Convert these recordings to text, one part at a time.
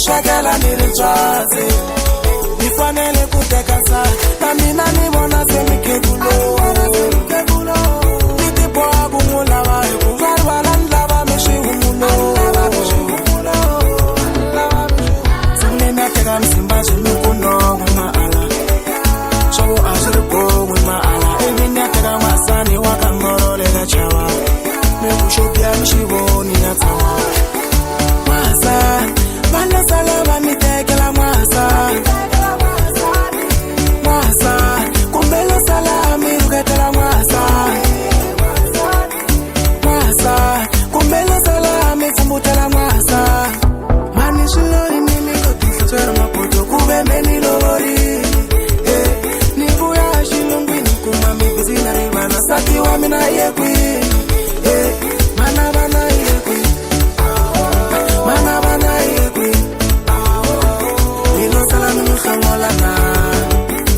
swekela ni ri tswatsi ni fanele ku teka nsati na mina ni vona se mikhegulu ni tiboha ku n'wu lava hi ku va rivala ni lava mi swihumulo siku leyi ni ya teka msimba swi mi ku non'we maala swa ku a swi ri bon'we maala ivi ni ya teka n'wasani wa ka ngoro le ka chava mi ku xo biya mi xi voni na tshama n'wasa vana sala va mi tekela n'wasa kumbelo sala mi ruketela n'wasa kumbelo sala mi pfumbutela n'wasa mani swilori ni mi ko tihlatswera mapoto ku ve me ni lovori ni vuya xilungwini kuma mi bizi na rivala nsati wa mina ye kwini mana vana ye kwini mana vana ye kwini ni lo sala mi mi hlangola na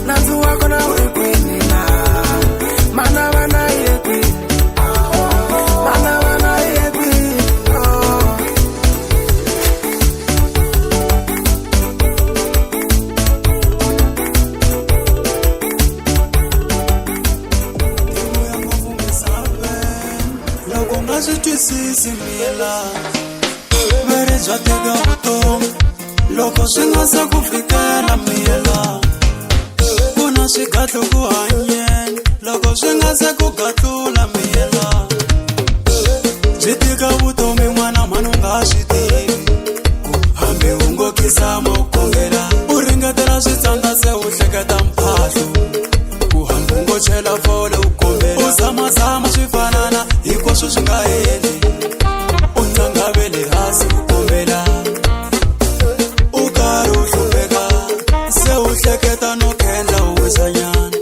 nandzu wa kona u ri kwini na mana vana ye kwini mana vana ye kwini loko nga swi twisisi mila veri bya teka vutomi loko swi nga se ku fikela mila ku na swikahle ku hanyeni loko swi nga se ku kahlula mila byi tika vutomi n'wana mhani u nga swi tivi ku hambi u ngo khisama u khongela u ringetela switsandza se u hleketa mphahlo ku hambi u ngo chela fole u kombela u zamazama swi fanana hinkwaswo swi nga heli u ntangavele hansi u kombela u karhi u hlupheka se u hleketa no khendla u wisanyana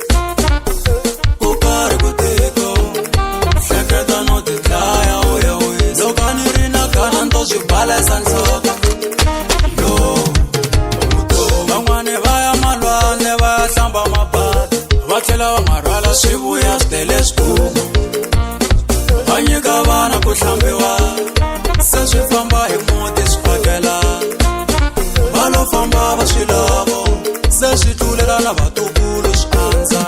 u karhi ku tiko hleketa no tidlaya u ya wisa loko a ni ri na gana ni to swi balesa nhloko yo van'wani va ya malwandle va ya hlamba mabati va tlhela va ma rhwala swi vuya swi tele swigubu va nyika vana ku hlambiwa se swi famba hi muti swi phakela va lo famba va swi lavo se swi tlulela na vatukulu swi andza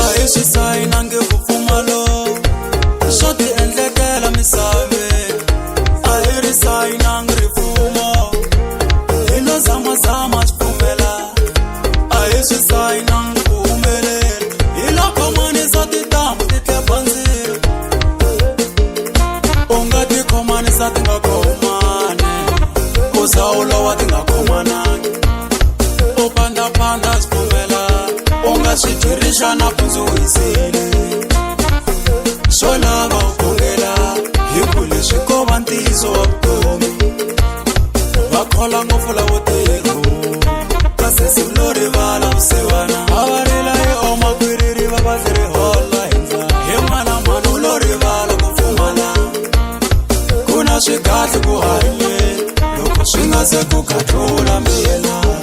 a hi swi sayinangi ku pfumalo swo ti endlekela misaveni a hi ri sayinangi rifumo hi lo zamazama swi pfumela a hi swi sayinangi ku humelela hi lo khomanisa tintambu ti tlepa ndzilo u nga ti khomanisa ti nga khomani ku za u lowa ti nga khomanangi u pandapanda swi pfumela u nga swi tirhisa na pundzuwisile swo lava u khongela hi ku leswi ko va ntiyiso wa vutomi va khola ngopfu lavo tiko kasi siku lo rivala vusiwana a va rila hi omakwiriri va va ri hola hi ndlala hi n'wana mhani u lo rivala ku pfumala ku na swi kahle ku hanyeni loko swi nga se ku kahlula miyelana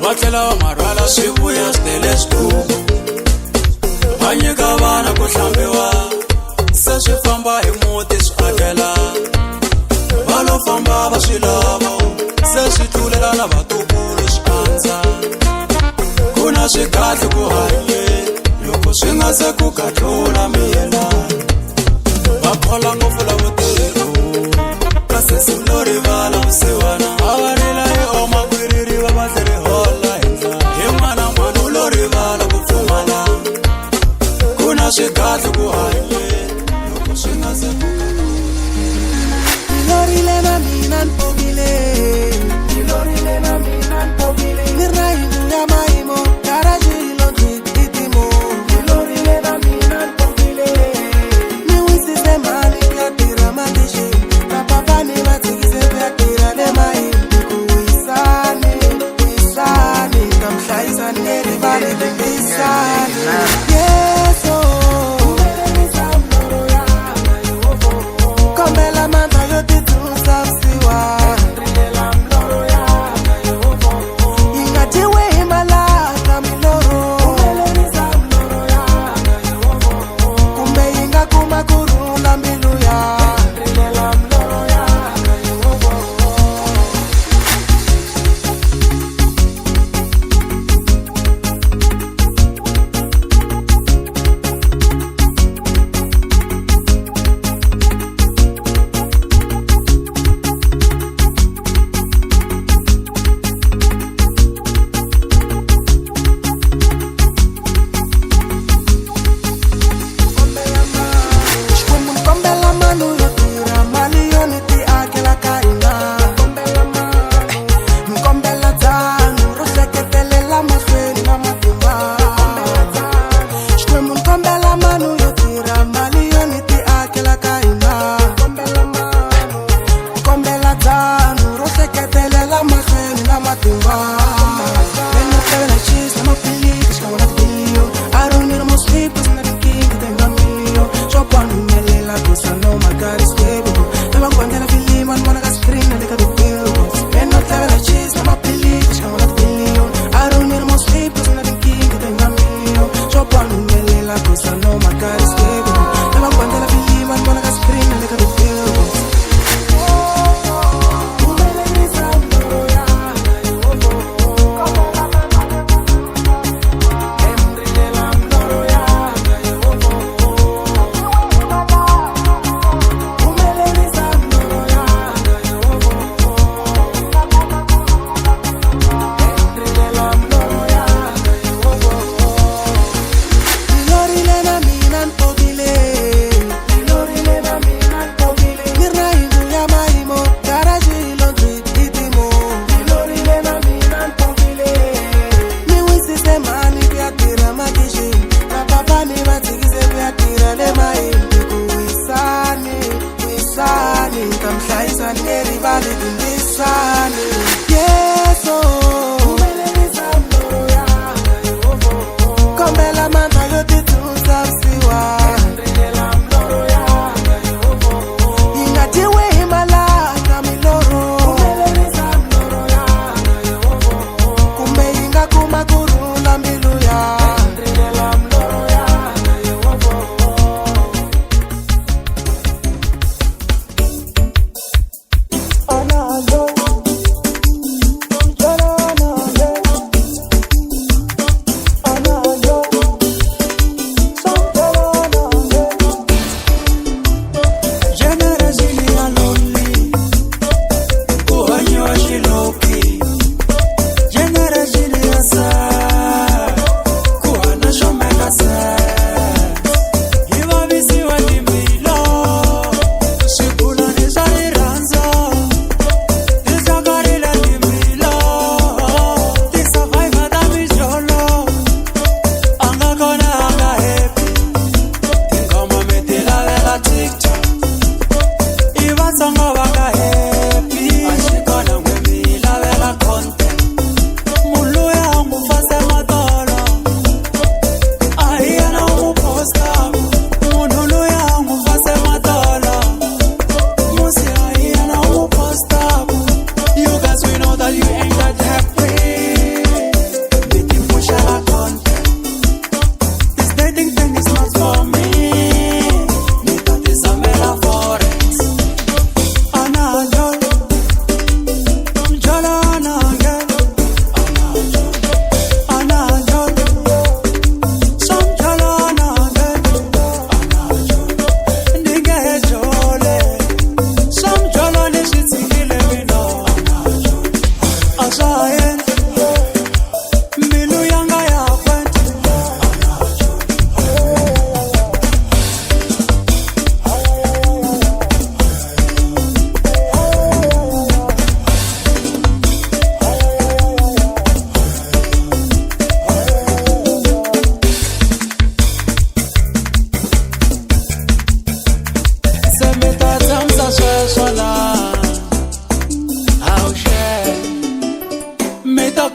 va tlhela va ma rhwala swi vuya swi tele swigubu va nyika vana ku hlambiwa se swi famba hi muti swi akela va lo famba va swi lavo se swi tlulela na vatukulu swi andza ku na swi kahle ku hanyeni loko swi nga se ku kahlula miyelana va khola ngopfu lavo tiko kasi siku lo rivala vusiwana a va rila hi omakwiriri va va ri hola hi ndlala hi n'wana mhani u lo rivala ku pfumala ku na swi kahle ku hanyeni loko swi nga se ku lorile na mina npogile ni rahimu ya maimo garaji lo nditimo lorile na mina npogile la cosa, no my God is stable. Never want to be man, wanna get screen and look at the billboards.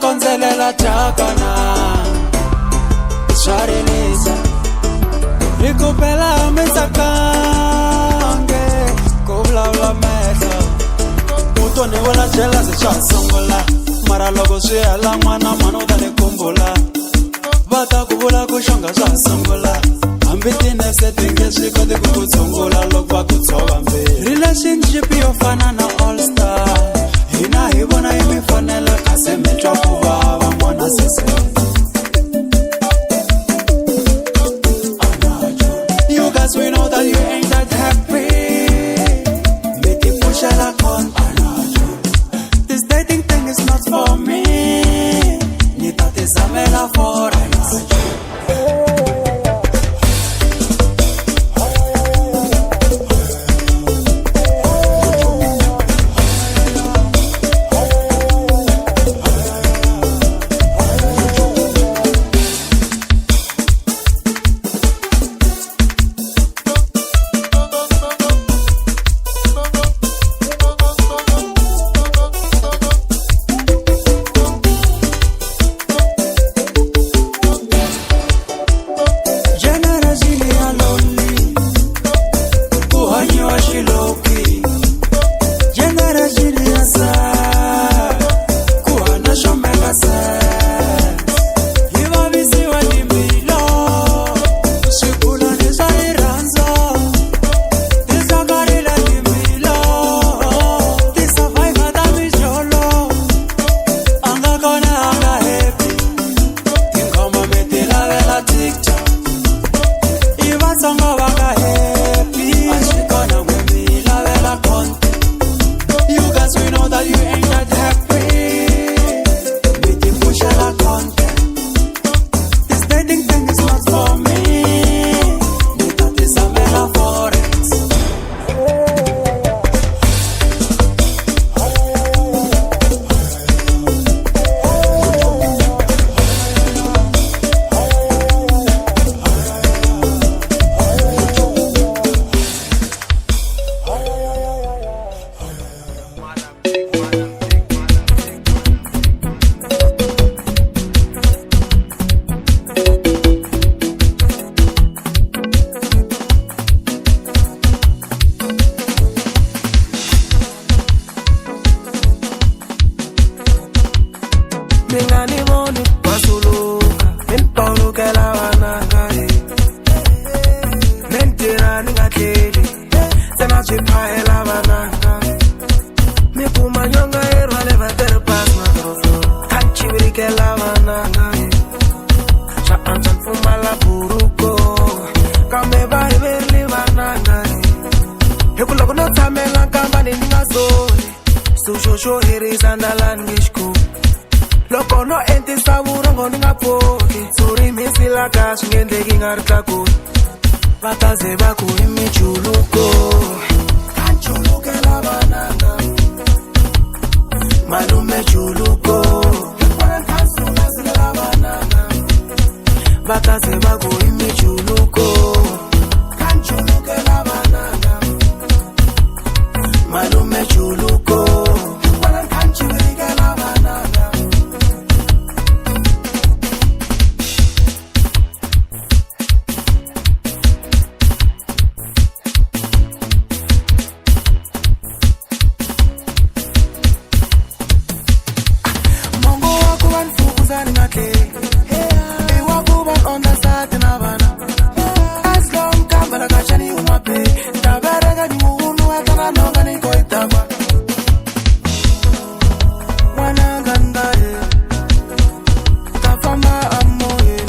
konzelela chakana Sharilisa Ikupela misakange Kubla ula mesa Utone wala jela se chasongola Mara logo shela mwana manudane kumbula Bata kubula kushonga chasongola Ambiti nefse tinge shiko de kukutsongola Lokwa kutsoba mbe Relationship yofana na all star Hina hibona imifanela kase metra kubaba mwana sese You guys we know that you ain't that happy Make it push a la con This dating thing is not for me Ni tate zamela for Shosho herisa ndalan ngishku Loko no enti saburo ngoni ngapoki Suri misila kasu ngende kingartaku Bataze baku imichuluko Kanchuluke la bananga Malume chuluko Bataze baku imichuluko Kanchuluke la bananga Malume chuluko Kanchuluke la bananga Mongo wako wanfukuzani ngake Ewa kuban onda sati na bana Aslom kambala kachani umape Tabarega ni muhunu atana nonga ni koitaba Wanaganda Tafama amoye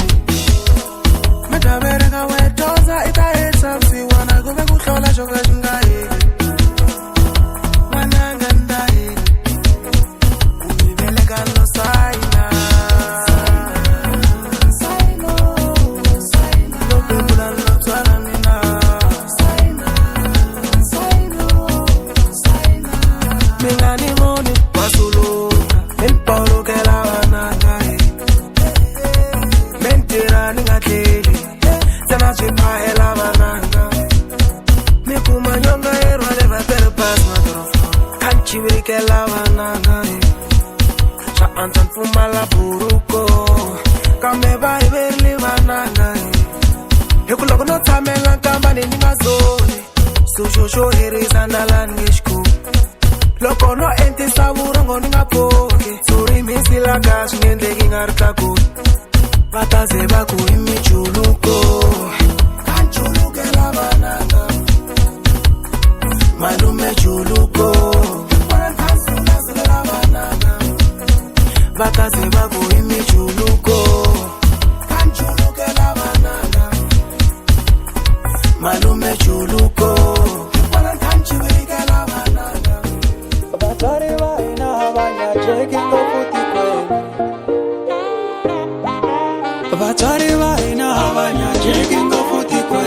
Metaberega wetoza ita etapsi Wanagove kutola shoga shingaye Wanaganda Unibelega no saina Antan fumala buruko Kame bai berli vananga Hekulogo no tamela kamba ni ngazoni Sushosho herisa ndalan ngishku Loko no enti saburo ngoni ngapoke Suri misila kasu ngende kingartaku Bataze baku imichuluko Kanchuluke la bananga Malume chuluko Bataze baku imichuluko Kanchuluke la bananga Malume chuluko Kanchuluke la bananga Batari wa ina banya checking go futi kwe Batari wa ina banya checking go futi kwe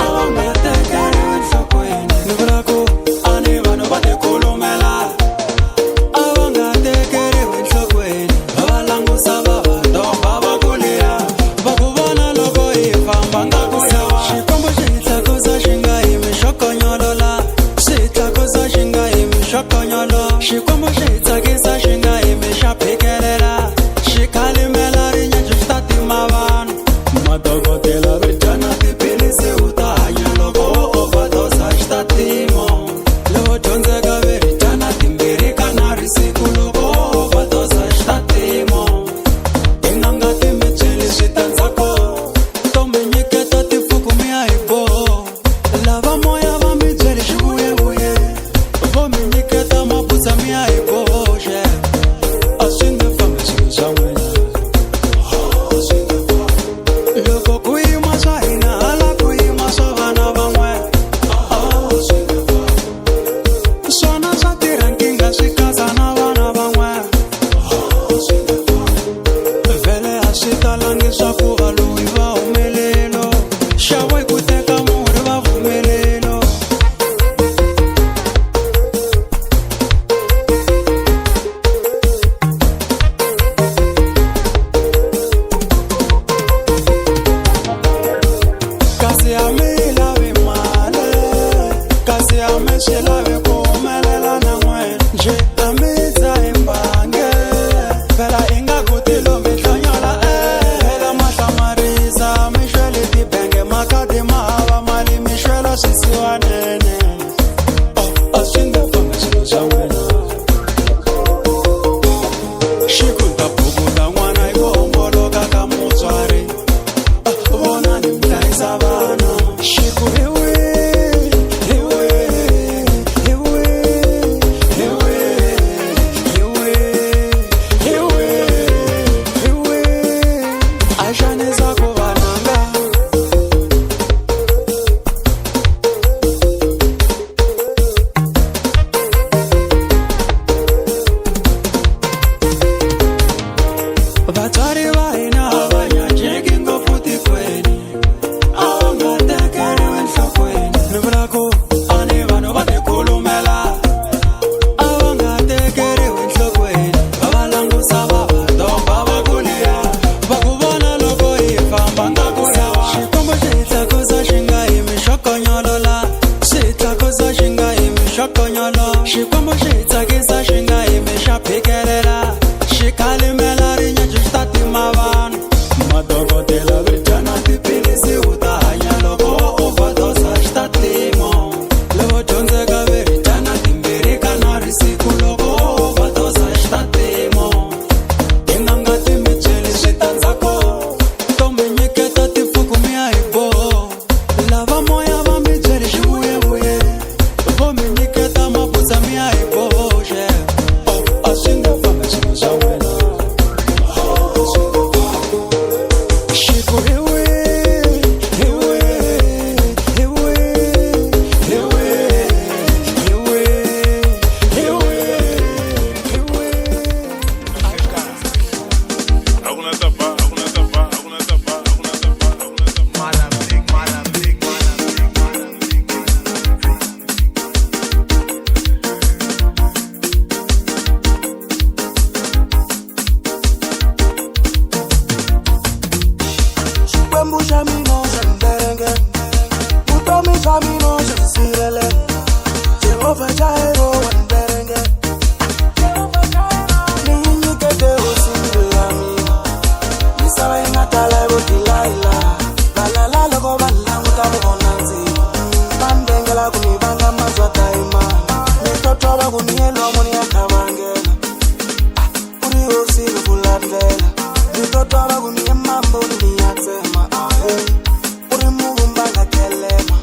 Awa mete kere wensa kwe Nubrako ane vano bate kolomela She come on, she takes a shinga, imesha pekelela. She kalimela rinya justati mavan. Matogo tela vechana ti pilise uta logo overdose statimo. Lo tonze gaveri chana timbiri kanari siku logo overdose statimo. Inanga timecheli shitanzako. Tome nyeketa tifukumia ipo. Lava moya vamicheli shubuye buye. Vome nyeketa Samia iboje Asinde fama sinzamwena Loko kuima saina Ala kuima savana bangwe Sona satirankinga Sikaza na vana bangwe Vele asita langi sakuva Luiva umelelo Shawai kuteka muhuriva vumelelo She love you, come na mwen. Je amiza imbange. Vela inga kutilo mitanyola Vela matamariza mishwele dibenge makadi mahawa mali mishwela sisi wanene. Asinde fanga silo zamwena. Shikunta pukunta mwana ikombolo kaka mutwari. Wona ni mtaiza bana. Shikuhiwi. shamino shanderenge Utomi shamino shansirele Jehovah Jairo wanderenge Ninyi kete usimbilami Misawa ingatala ibukilaila Lalala loko bala mutamu onanzi Bandengela kunibanga mazwa taima Nitotoba kunielo muni akabangela Uri usiku kulandela Nitotoba kunie mambo niyatema Uri mungu mbanga kelema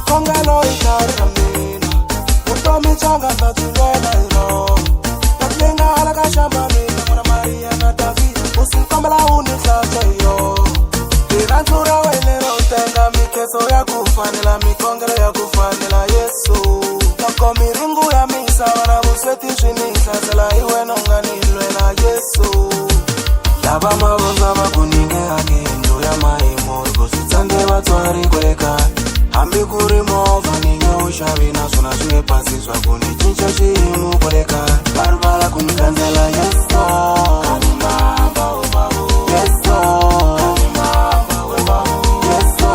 Kongalo ikarika mina Utomi changa ndatulena iro Naklenga halaka shamba mina Mwana Maria na David Usinkombala uniklacha yo Irantura welero utenga mikeso ya kufanela Mikongelo ya kufanela Yesu Nako miringu ya misa Wana busweti shinisa Sela iwe nonganilwe na Yesu Yaba mabonza bakuninge akindu ya maimur Kusitande batwari kweka Ambi kuri mova ninyo ushabina Suna sunge pasi swakuni chincha shimu koleka Barbala kunikanzela Yeso Kanimamba ubahu Yeso Kanimamba ubahu Yeso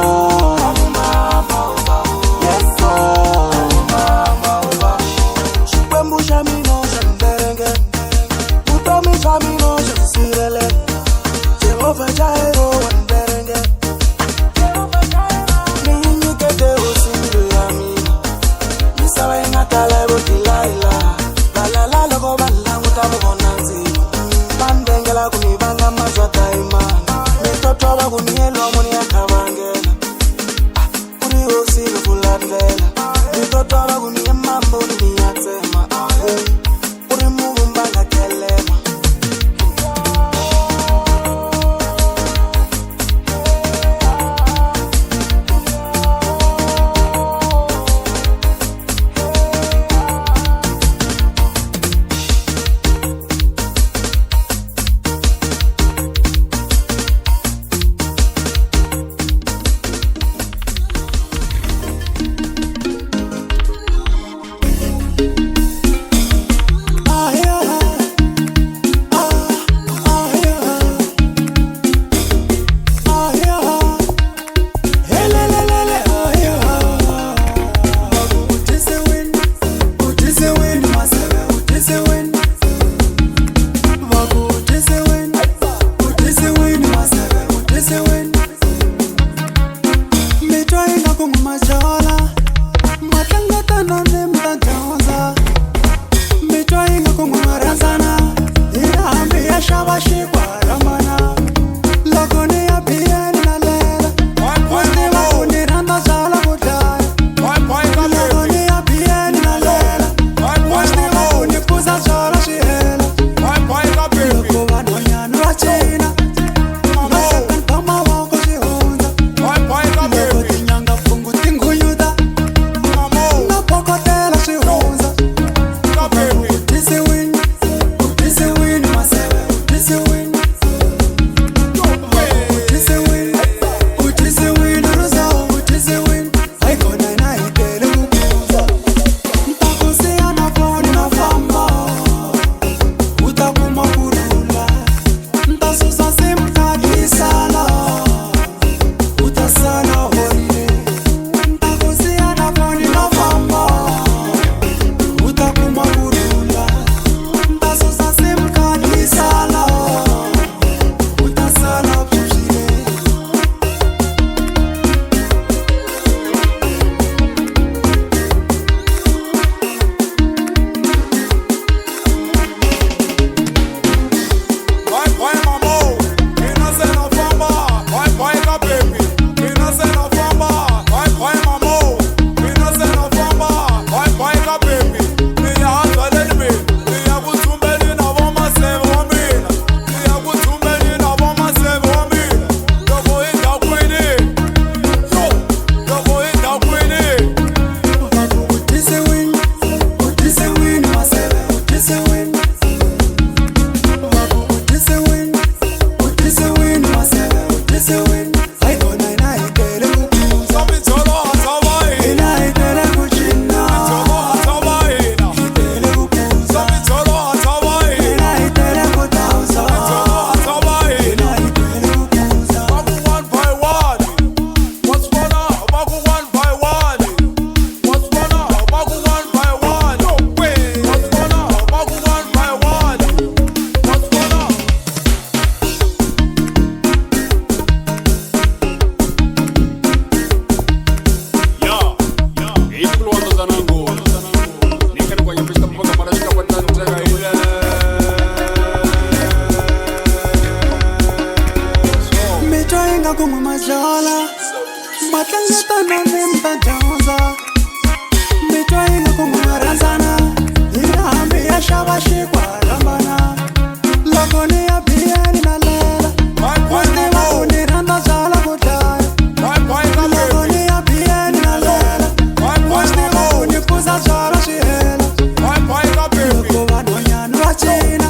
Kanimamba ubahu Yeso Kanimamba ubahu Shukwe shamino shanderenge Utomi shamino shansirele Jehovah Jairo wanderenge Natala ibukilaila Lalala loko bala mutamu onanzi Bandengela kunibanga mazwa taima Nitotoba kunielo muni akabangela Uri usiku kulandela Nitotoba kunie mambo niyatema Uri mungu mbanga kelema kuma majala matlangeta na nemta dyondza mitwa yi nga kuma rhandzana hi hambi ya xava xikwalambana loko ni ya biyani na lela wastiva ku ni rhandza byala ku dlaya loko ni ya biyani na lela wastiva ku ni phuza byala swi hela loko vanhwanyana va cina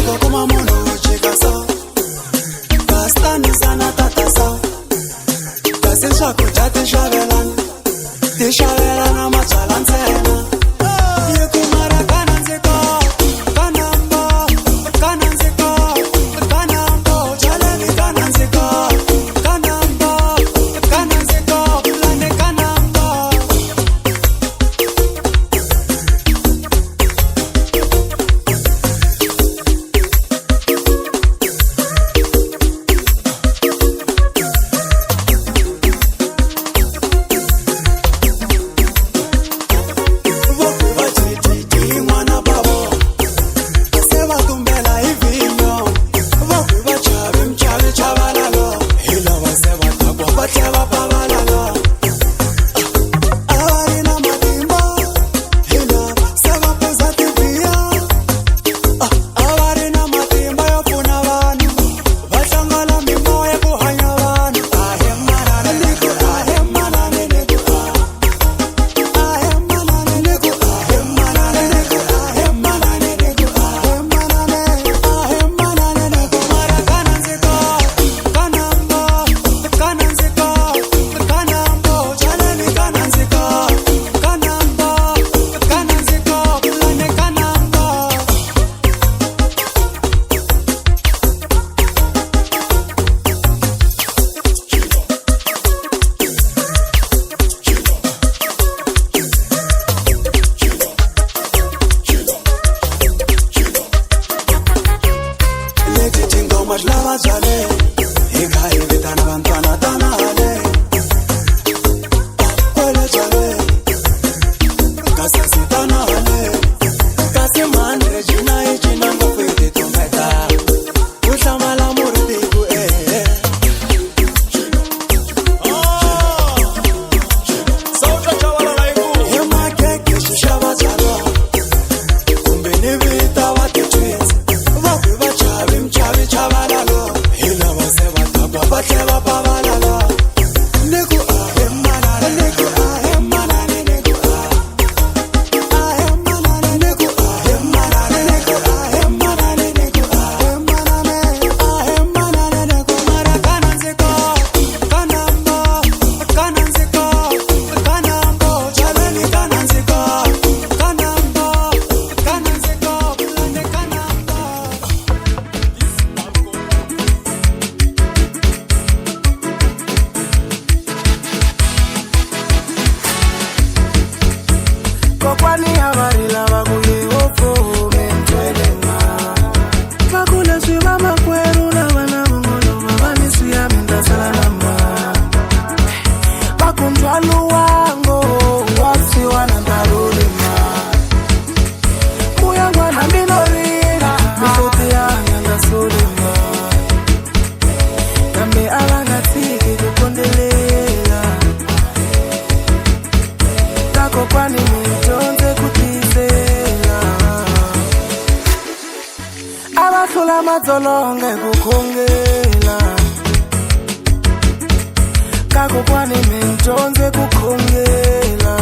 loko kuma munhu chika so bastani sana tata so kasi swakudya ti xavelana mabyala ntsena yikumara kanandziko kanambo kanandziko kanambo jaleni kanandziko kanambo kanandziko lane kanambo Lava jale, hikai vitana bantwana tanale. Kwele jale, kasasi tanale. Kasi man Regina ichina ngofete tumeta. Ushamala murti ku Sauta chavala laiku. Yema keke shishava jalo. Kumbe ni vita wate twins. Wapi bachavi mchavi chavala. Bateva pavalala Niku ahemana Niku ahemana Niku ahemana Niku ahemana Niku ahemana Niku ahemana ahemana Niku mara kananziko kanambo kananziko kanambo jaleni kananziko kanambo kananziko bulane kanambo Kokwani habari lava kuyehopo mentwelema Makula swiva makweru na wana mungolo mavanisi ya minda salalama Makunjwalu wango wasi wana ndarulima Muyangwa na minorina Misote ya yanga sulima Kambe alanga tiki kukondelela Kako kwani mtonze kutizela Abatula mazolonge kukongela Kako kwani mtonze kukongela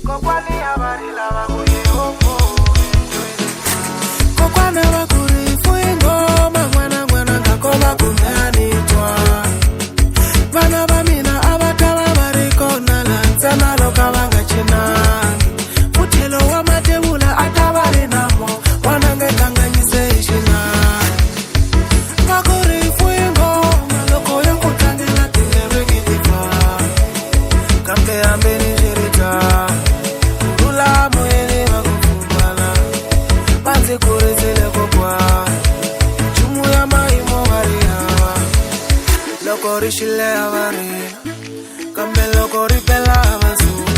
Kokwani habari lava kuyehopo Kokwani wakuri fuingo Mangwana ngwana kakoma kumeanitwa Vana vamina avatava varikona Lanzana loka vanga chinangi Mutelo wa matebula atavari namo Wanange kanganyise ishinangi Wakuri fuingo Maloko yangu tangela tinere gidifa Kambe ambeni jirita Kurezele kokwa Chumu ya maimo varia Loko rishile avari Kambe loko ripela vasu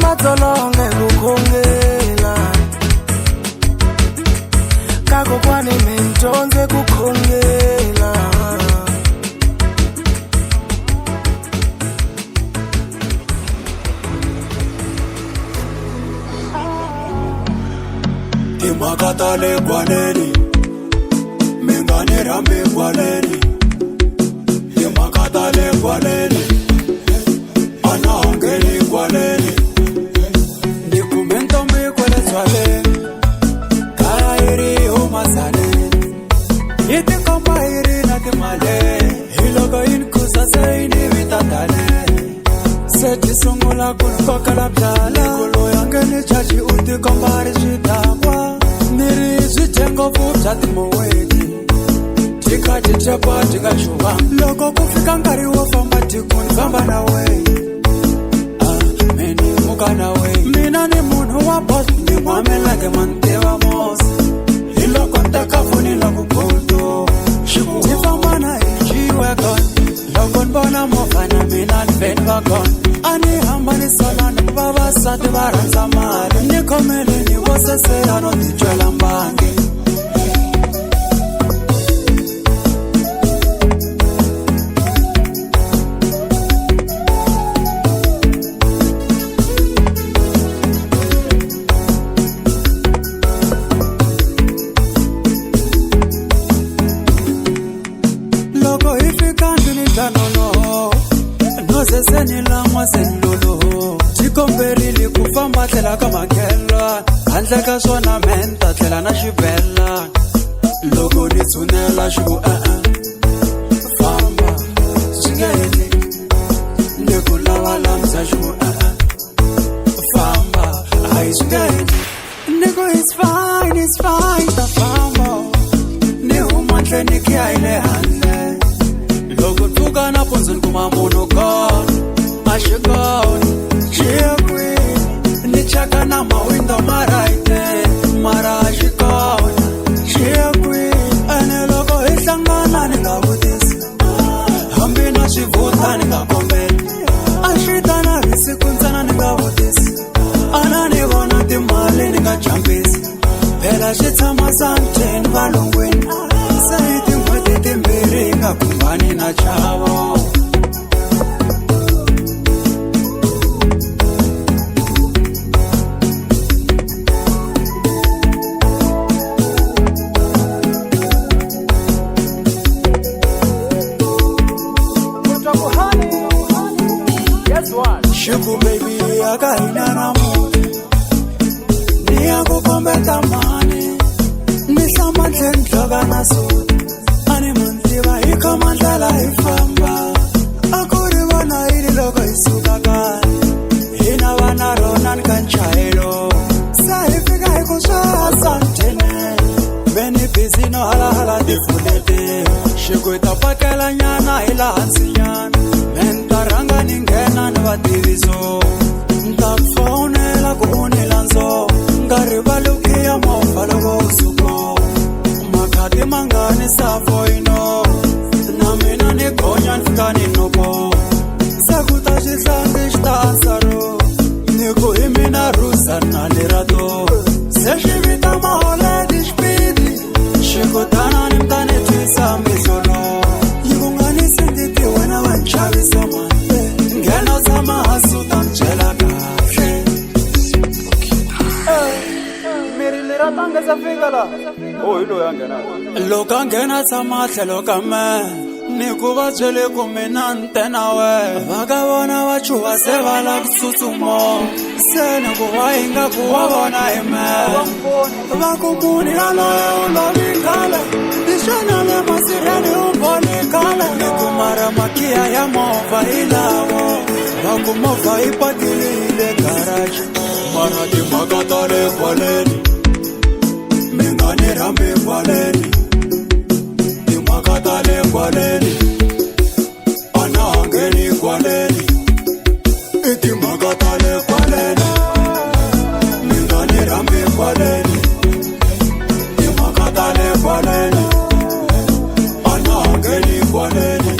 matsolonge kukhongela kako kwane mentonze kukhongela Imakatale kwaneni mingane rambe kwaneni Imakatale kwaneni anangeni kwaneni Nikumento mikwele zwale Kairi umasane Yiti komba iri nati male Hilogo inkusa seini vitatane Seti sungula kunkoka la bjala Kulo yangeni chachi uti kombari zvidakwa Niri zvitengo fubjati moweti Tika chichepa tika chuva Loko kufika ngari wofamba tikuni famba na wei Mina ni munhu wa boss ni mwamela ke manteva mos Iloko ntakafuni la kupoto Tifamba na ijiwe kon Loko nbona mofana mina nifeni vakon Ani hamba ni solana baba sati baranza mali Nikomele ni wosese ano tijwela mbange Senilangwa senlolo Chikomberili kufamba tlela kama kela Handle ka swona menta tlela na xibela Loko ni tshunela xiku Famba Swingeli Ni ku lava lamsa xiku Famba Ay swingeli Ni ku it's fine ta famba Ni huma ndleni kia ile handle Loko tuka na ponzeni kuma munhu gone Ashikoni, chiekwi Nichaka na mawindo maraite Mara ashikoni, chiekwi Ene loko ihlangana ningavutisi Hambi na shivuta ningakombeli Ashita na risiku ntsana ningavutisi Ana nivona timali ningajampisi Phela xitshama santeni valongweni Se tin'hweti timbirhi nga kumbani na chavo Shubu baby yaka inana muti Niya kukombeta mani Nisama ndloga na suti Ani mantiva hika mandala ifamba Akuri wana ili logo isuka kani Hina wana ronan kanchailo Sahifika hiku shaa santene Beni bizino hala difulete Shiku itapakela nyana ila hansi nyana Mentaranga ningena nivativiso Ntakufonela kuunila nzo Ngaribalukia mofa logo usuko Makati mangani safoino Namina nigonya nfika ninoko Sakuta jislangi shta ansaro Niku imina rusa na lirato Seshivita mahole dishpidi Shikutana nimtane tisa mizolo Yikungani sinditi wena wanchavi somande Ngeno sama hasuta mchela kafe Miri lira tanga zafika la Ilo yangena Loka ngena tamatle loka me Niku vachele kumina ntena we Vaka vona vachuva se vala kususumo Sene kuwa inga kuwa vona ime Vakumuni aloe ulovikale Dishonale masireni umbolikale Nikumara makia ya mova ilawo Vakumova ipatili ile garaji Marati makatale kwaleni Mingani rambi kwaleni Imakatale kwaleni Anangeni kwaleni Iti makatale kwaleni Mingani rambi kwaleni Imakatale kwaleni Anangeni kwaleni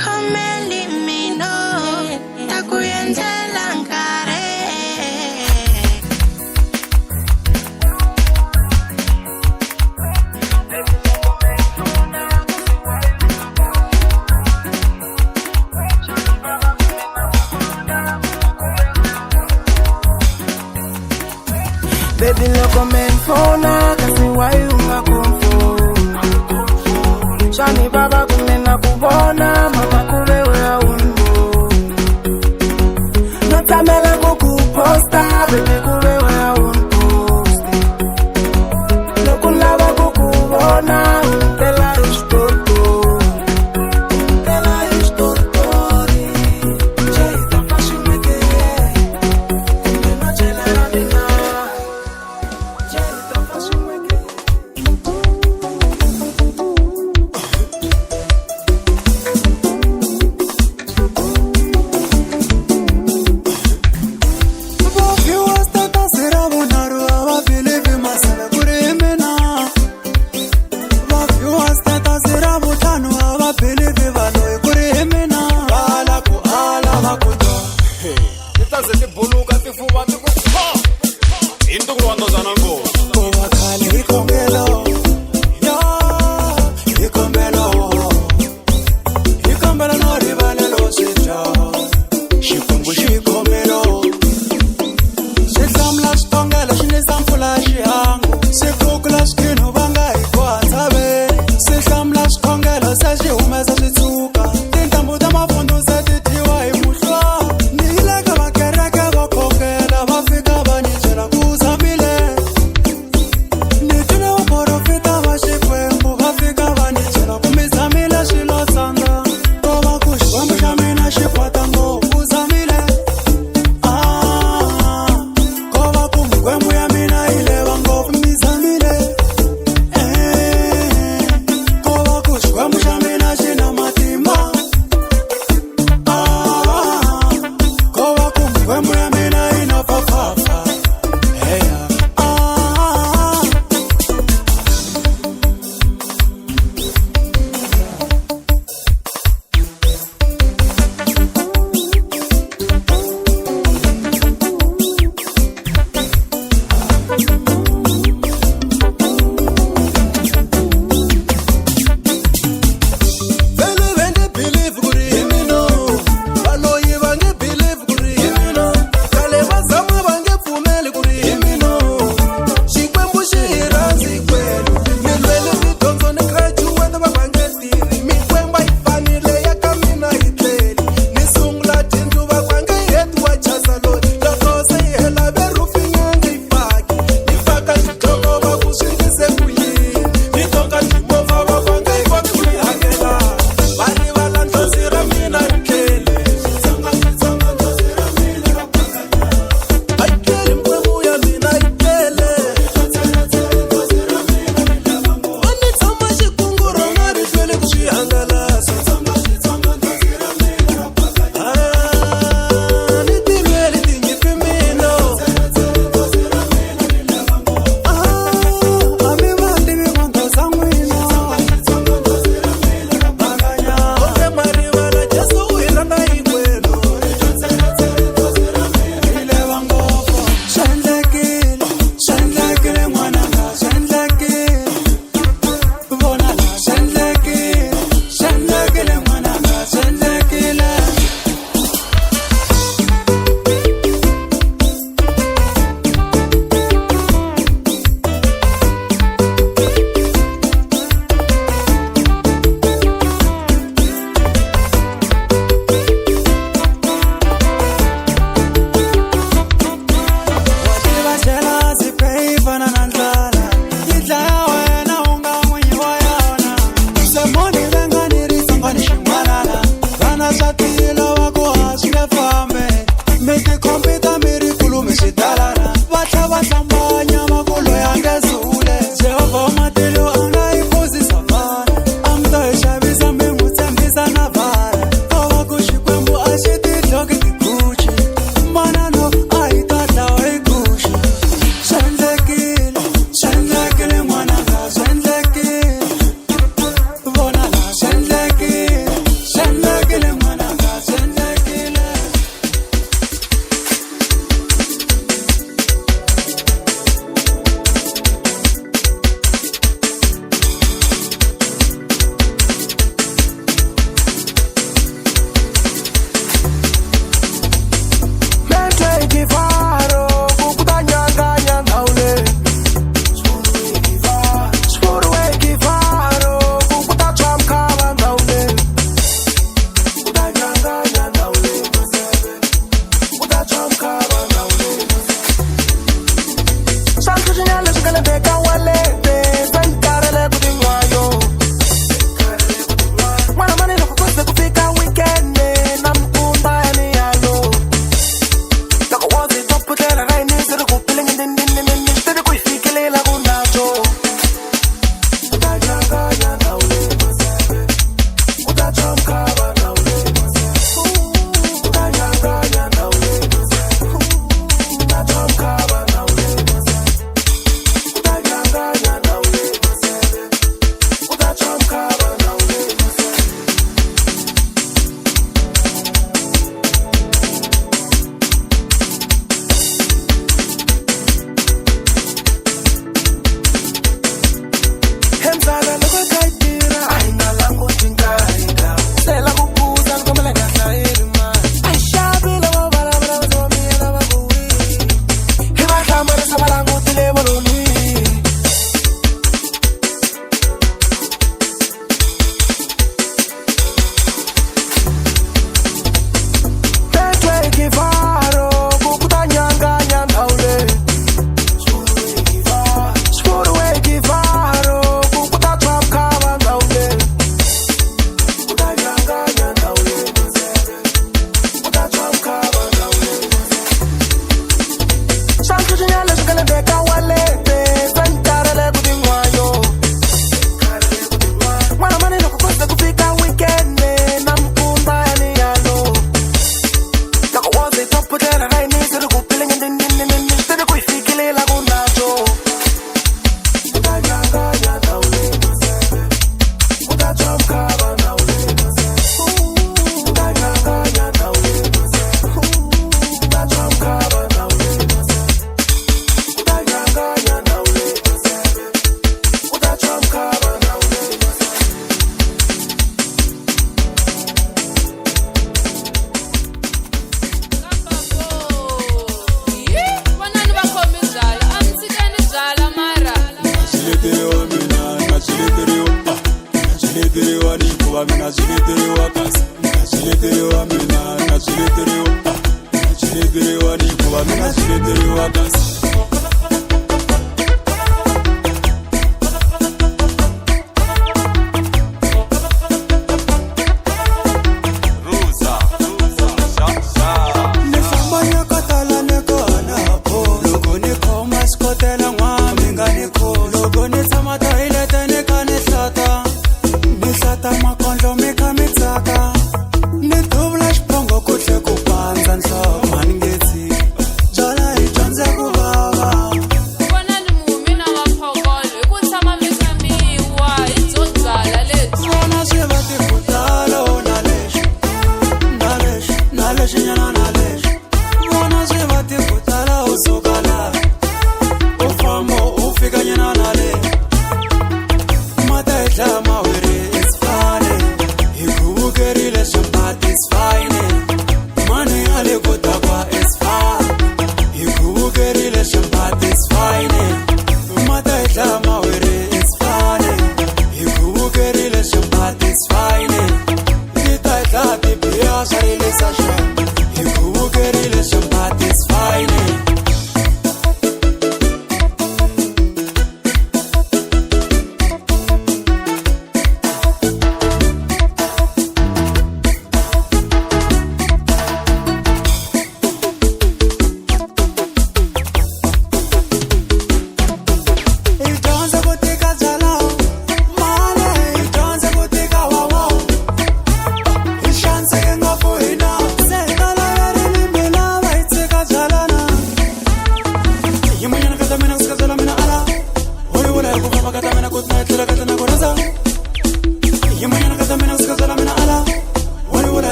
Komeli mino takuyenzela ngare. Baby loko menfona kasi why ungakonfona. Shani baba kunena kubona mama kube wea unbo. Notamela kukuposta baby kube wea unpost. Nokulaba kukubona untela ishtoto. Untela ishtotori. Cheita fashimeke. Kumena chela ramina. Cheita fashimeke. hikuva mina chileteriwa kasi chileteriwa mina chileteriwa ni hikuva mina chileteriwa kasi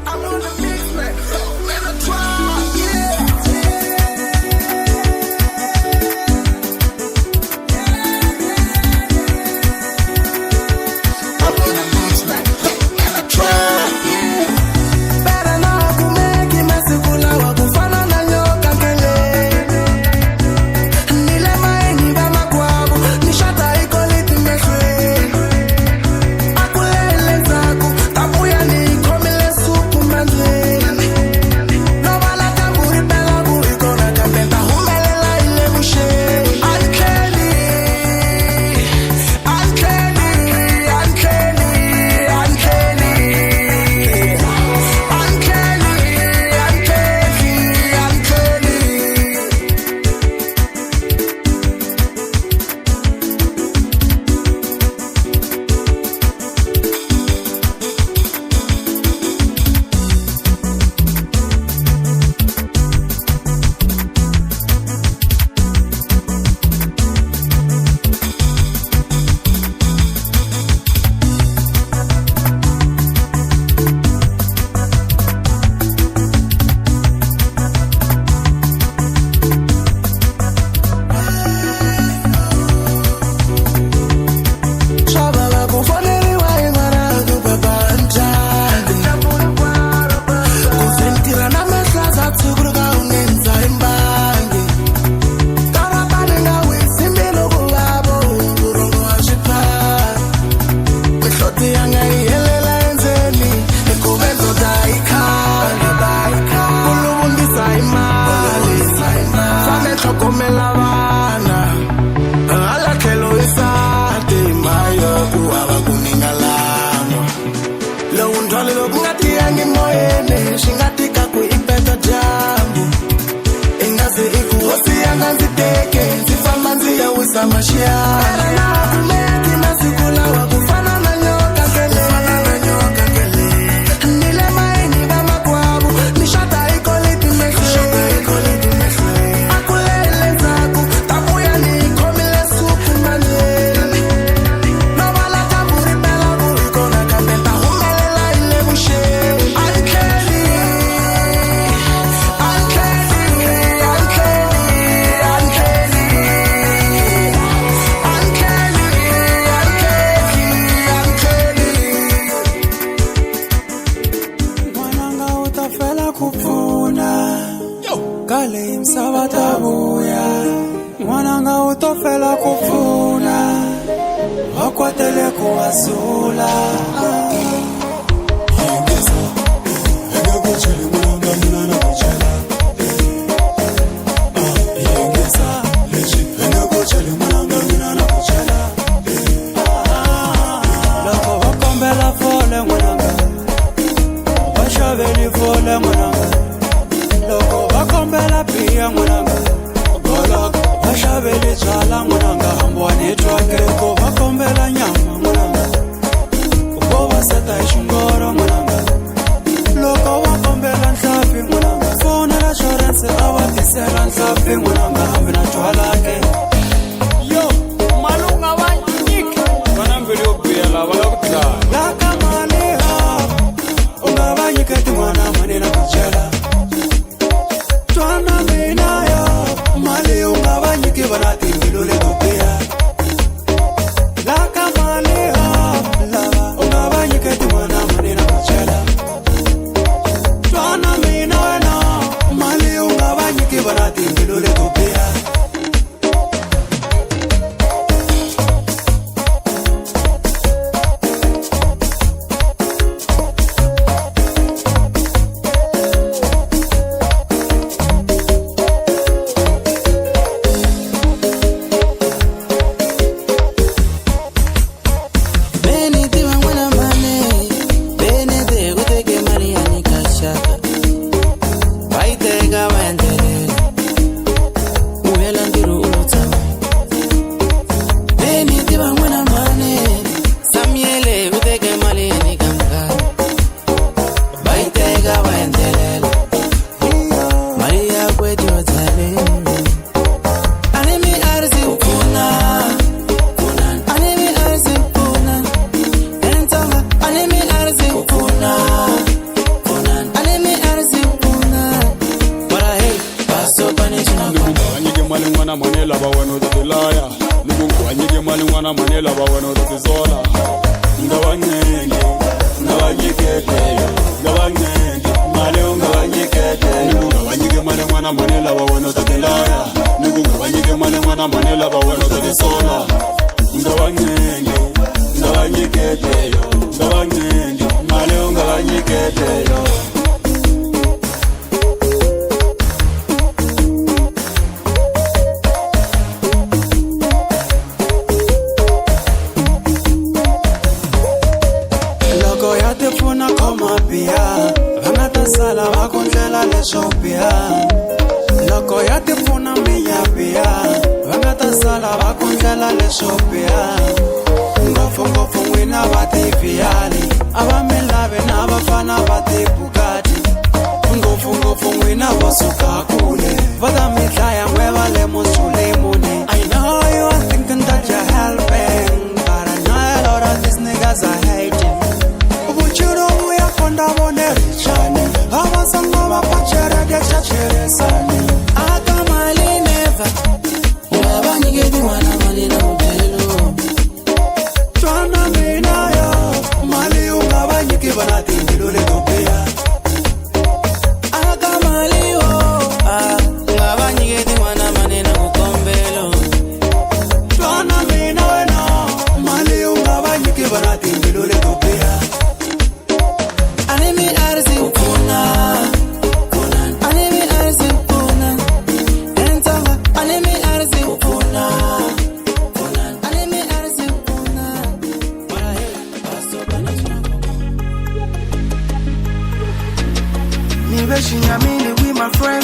Akule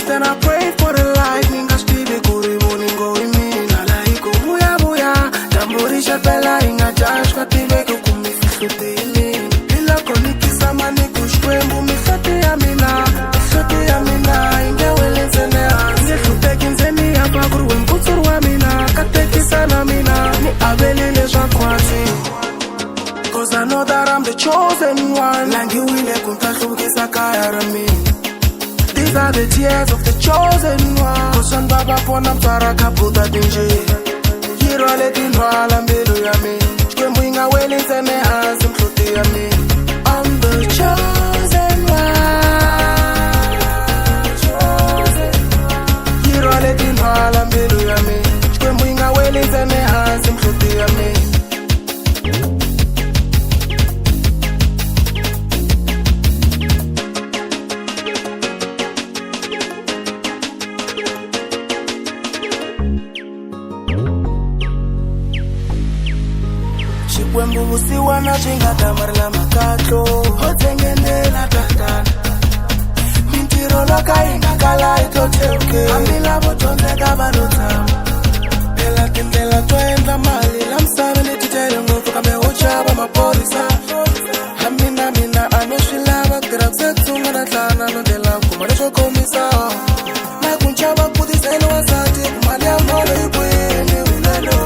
Then I pray for the light, ninga still kuri muningo imi, nala iko muya know that I'm the chosen one. Langiwile kuntahlukisa kaya rami. These are the tears of the chosen one. Kusan baba pona mtara kaputa dinje. Hirole tinwala mbilu yami. Chkwembu inga weli sene hansi mkluti yami. I'm the chosen one. Hirole tinwala mbilu yami. Chkwembu inga weli sene hansi mkluti yami. Chikwembu usiwana chingadhamarila makatlo otsengenela tatana mintiro lokaingakala itoteuke ambila votonzeka vanotama phela tindlela toendla mali la misava leti tele ngopfu kambe wo chava maphorisa mina ano swi lava tirha ku setsunga na tlana no ndlela kuma leswo komisa na ku chava ku tiseni wasati mali ya molo yi kwini ulelo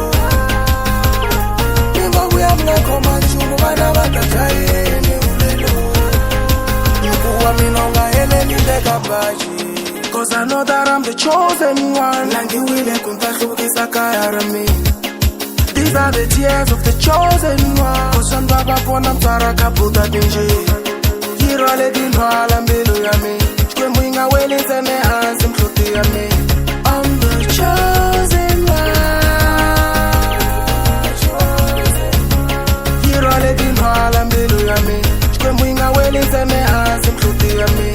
Cause I know that I'm the chosen one. Langiwile kuntahlukisa kaya rami. These are the tears of the chosen one. Kusan baba pona mtara kaputa dinje. Hirole dinwala mbilu yami. Chkwembu inga weli sene hansi mkluti yami. I'm the chosen one. Hirole dinwala mbilu yami. Chkwembu inga weli sene hansi mkluti yami.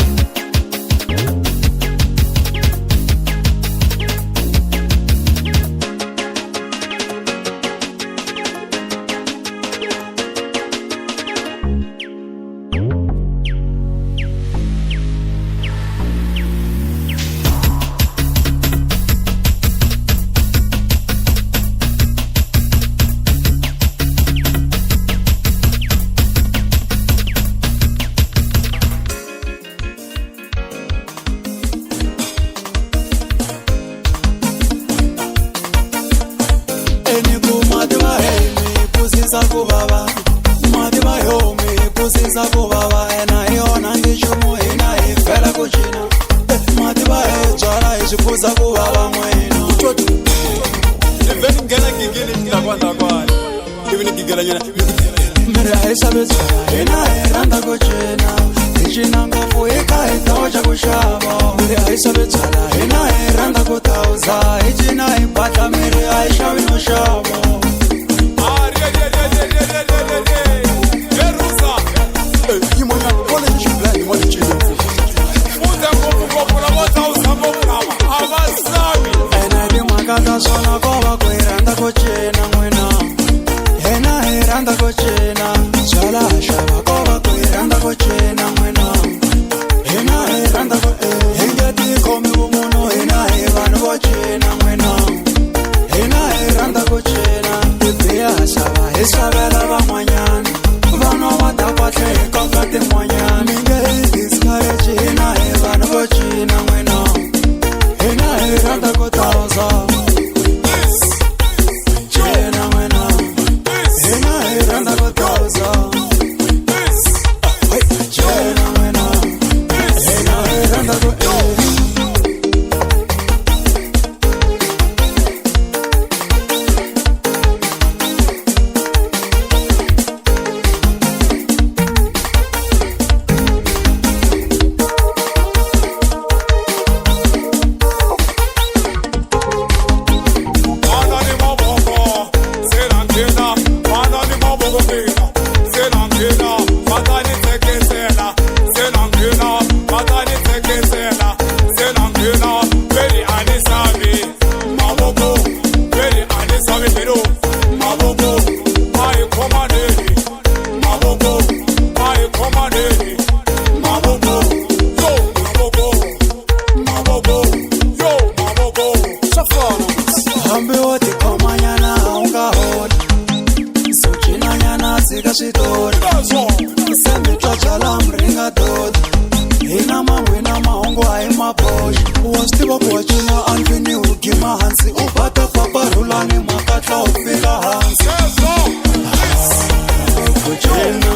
Hansi,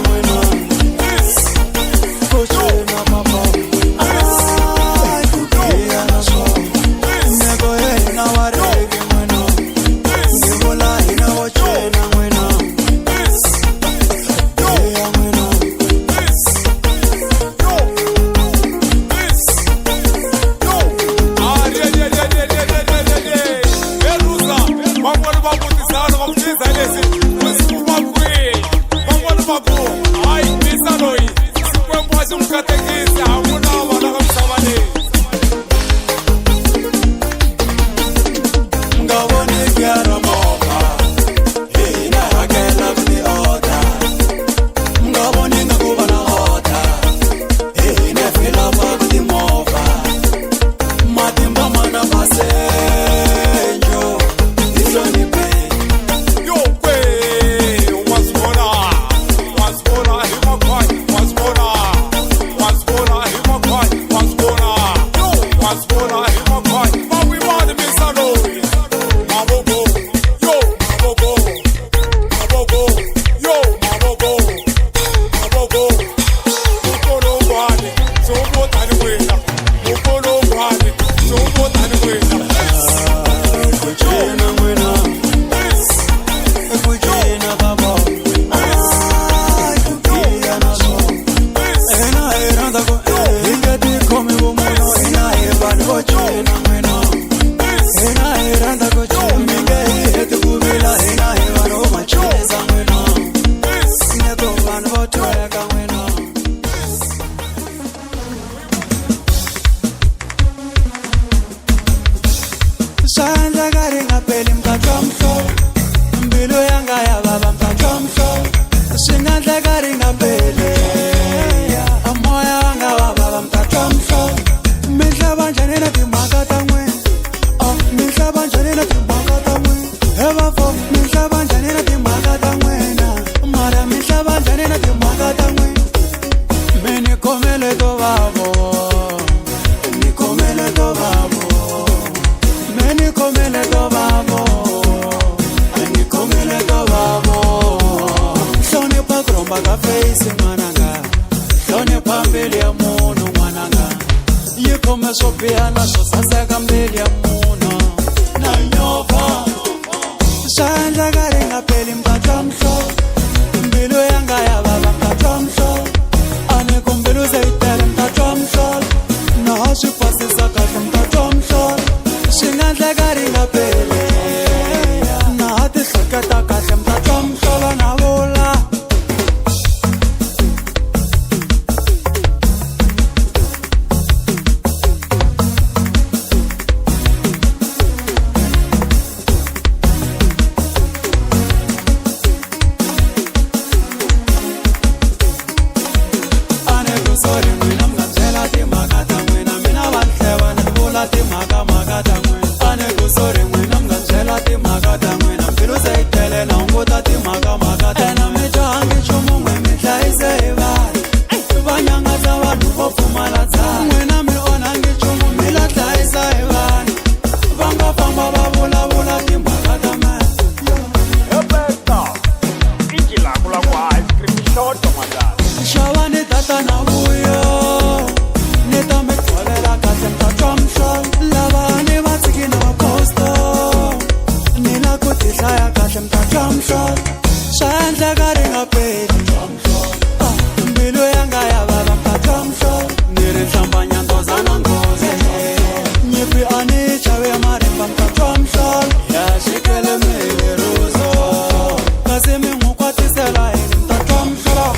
endleka ri nga peli moya wa nga va vava mi ta twa mhlolo mi hlava njhani na timhaka ta n'wina mi hlava njhani na timhaka ta n'wina he vafo mi hlava njhani na timhaka ta n'wina mara mi hlava njhani na timhaka ta n'wina mi ni khomele to vavo ni khomele to vavo mi ni khomele to vavo ni khomele to vavo hlonipha ku rhomba ka face n'wananga hlonipha mbilu ya munhu n'wananga yi khome swo biha na swo saseka mbilu ya munhu na nyova swa endleka ri nga peli mi ta twa mhlolo mbilu yanga ya vava mi ta twa mhlolo a ni ku mbilu se yi tele mi ta twa mhlolo naha swi pasisa kahle mi ta twa mhlolo swi nga endleka ri nga peli naha ti hleketa kahle mi ta twa mhlolo na vula sorry n'wina mi nga byela timhaka ta n'wina mina va ni hleva ni vula timhaka ta n'wina a ni ku sorry n'wina mi nga byela timhaka ta n'wina mbilu se yi tele na hunguta timhaka ta ena mi dyohangi nchumu n'we mi hlayise hi vanhu va nyangatsa vanhu vo pfumala dzana n'wina mi onhangi nchumu mi la hlayisa hi vanhu va nga famba va vulavula timhaka ta mani xava ni tata na vuyo ni ta mi kholela kahle mi ta twa mhlolo lava ni va tshiki na maposto ni la ku ti hlaya kahle mi ta twa mhlolo swa endleka ri nga peli mbilu yanga ya vava mi ta twa mhlolo ni ri hlambanya ndozana nghozi nyimpi a ni chave ya marimba mi ta twa mhlolo ya xikele mileruzo kasi mi n'wi kwatisela yini mi ta twa mhlolo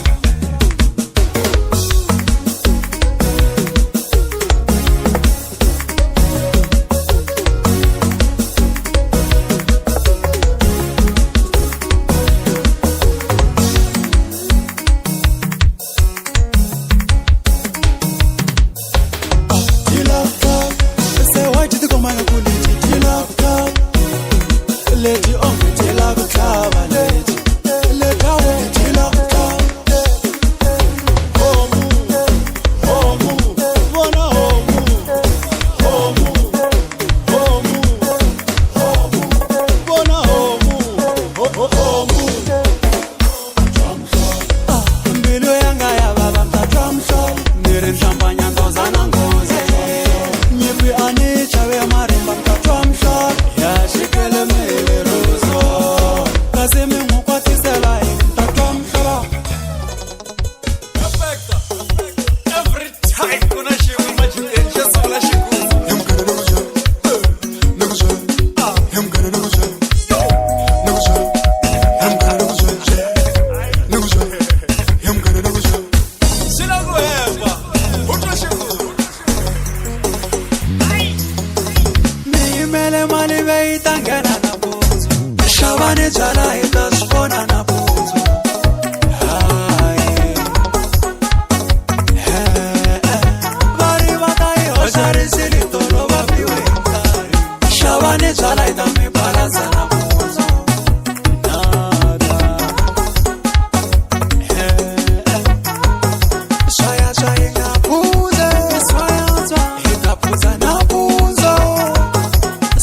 leti onge tela ku tlhava leti letawo tela ku tlhava homu vona homu vona homu mbilu yanga ya vava mi ta twa mhlolo ni ri hlambanya ndozana nghozi nyimpi a ni chave ya marimba mi ta twa mhlolo ya xikele mileruzo kasi mi n'wi kwatisela yini mi ta twa mhlolo every time kuna xin'we majideni xa sungula swi la ku hemba u twa xikulu mi yimele mali veyi ta nghena nampundzu xava ni byala hi ta swi vona nampundzu va ri va ta yi hoxa risini tolo va fiwe hi nkarhi xava ni byala hi ta mi balansa nampundzu swaya swa yi nga phuze swaya swa hi ta phuza nampundzu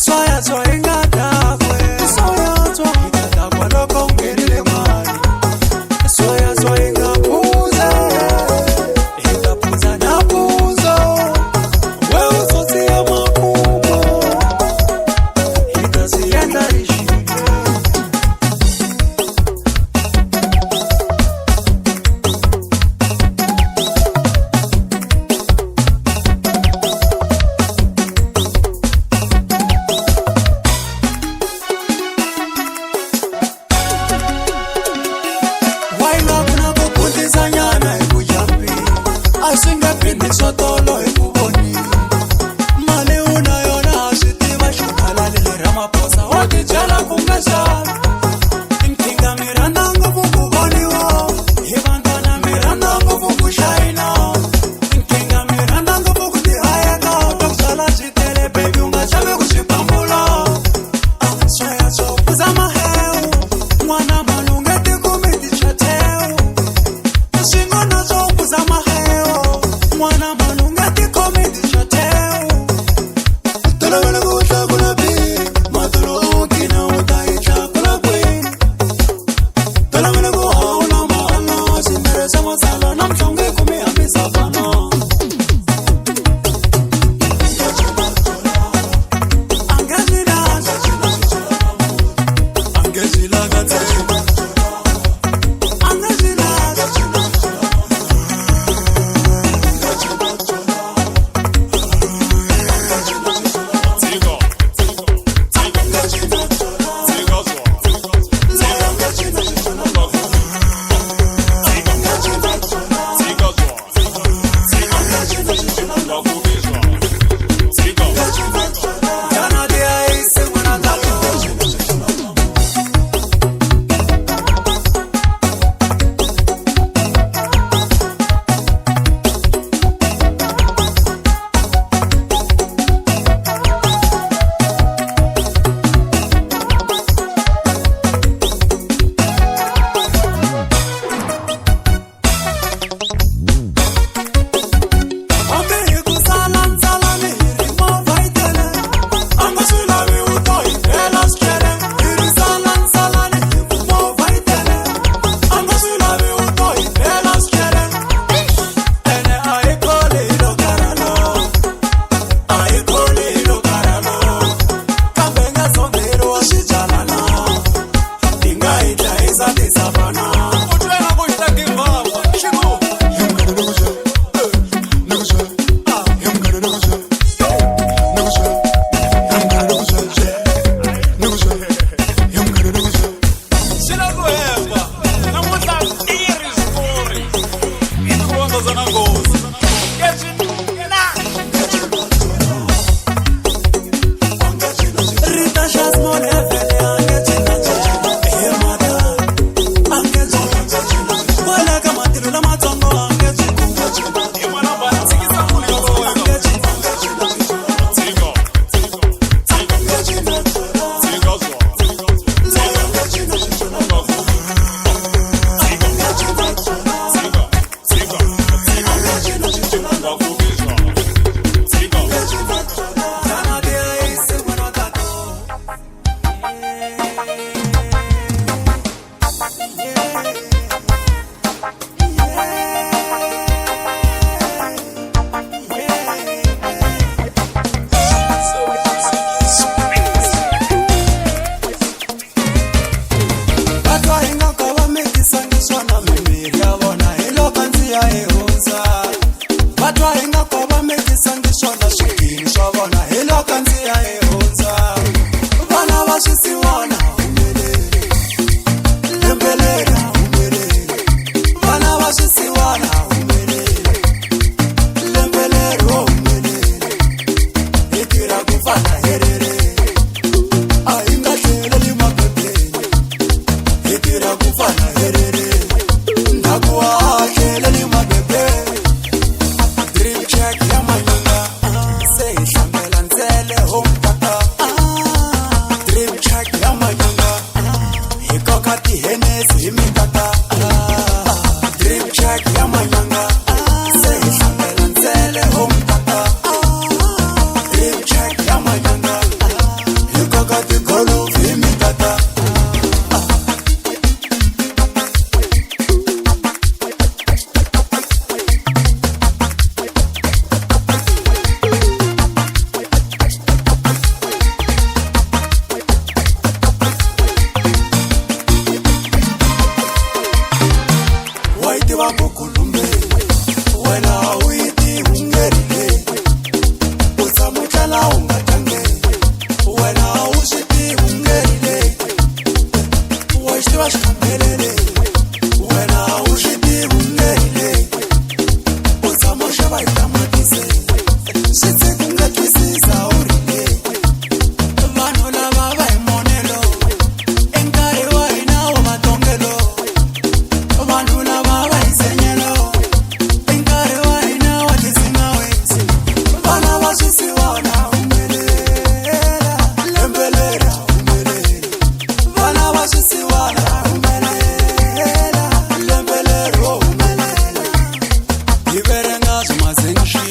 swaya swa yi nga dakwe swaya swa hi ta dakwa loko nghenile mali swaya swa yi nga phuze hi ta phuza nampundzu we u sotsiya makumo hi ta swi endla hi xike wainga kuna kupunzisa nyana hi ku jambini a swi nge phindi swo tolo hi ku vonini mali u na yona a swi tiva xukhalani leri ra maposa wo ti byela ku nga xavi nkhinga mi rhandza ngopfu ku voniwa hi va bukulumbe wena uiti ungerile utsamutala ungatange wena usiti ungerile washtiva shikambelele wena usiti ungerile utsamosha vaitamatise switse kungatwisisa urile vanhu lava va hi monelo enkarhi wa hina wa matongelo vanhu lava va hi senyelo enkarhi wa hina wa tisinawesi vana va swisiwana humelela lembelela humelela vana va swisiwana humelela lembelero humelela hi verenga swimazengxi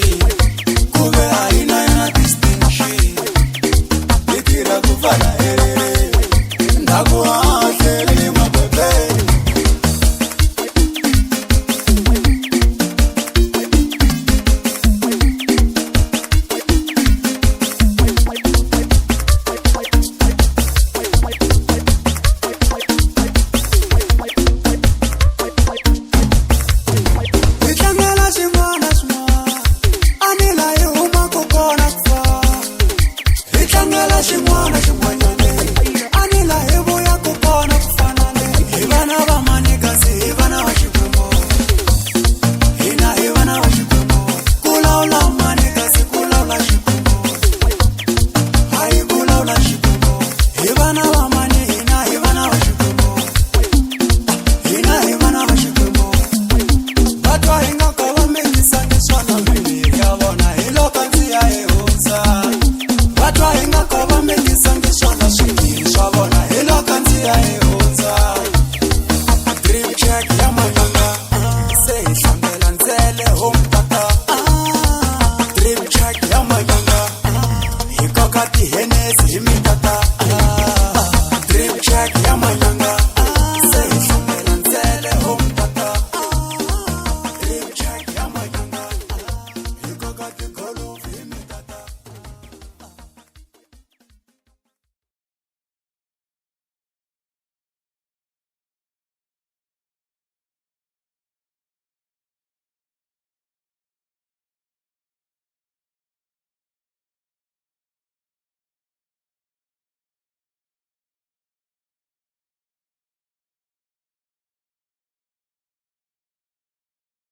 kuve a hina yana distinction hi tirha ku pfala herere ndaku hahlele mabebeni hi tlangela swin'wana swin'wana a ni la hi huma ku kona ku fa hi tlangela xin'wana xin'wanyane a ni la hi vuya ku kona ku fanane hi vana va manekasi hi vana va xikwembu hina hi vana va xikwembu ku lawula manekasi ku lawula xikwembu hayi ku lawula xikwembu hi vana va mani hina hi vana va xikwembu hina hi vana va xikwembu vatwa hi nga ka va mengisangi swona miviri ya vona hi loko ndziya ehundza vatwa hi nga ka va mengisangi swona swikili swa vona hi loko ndziya ehundza dream check ya mali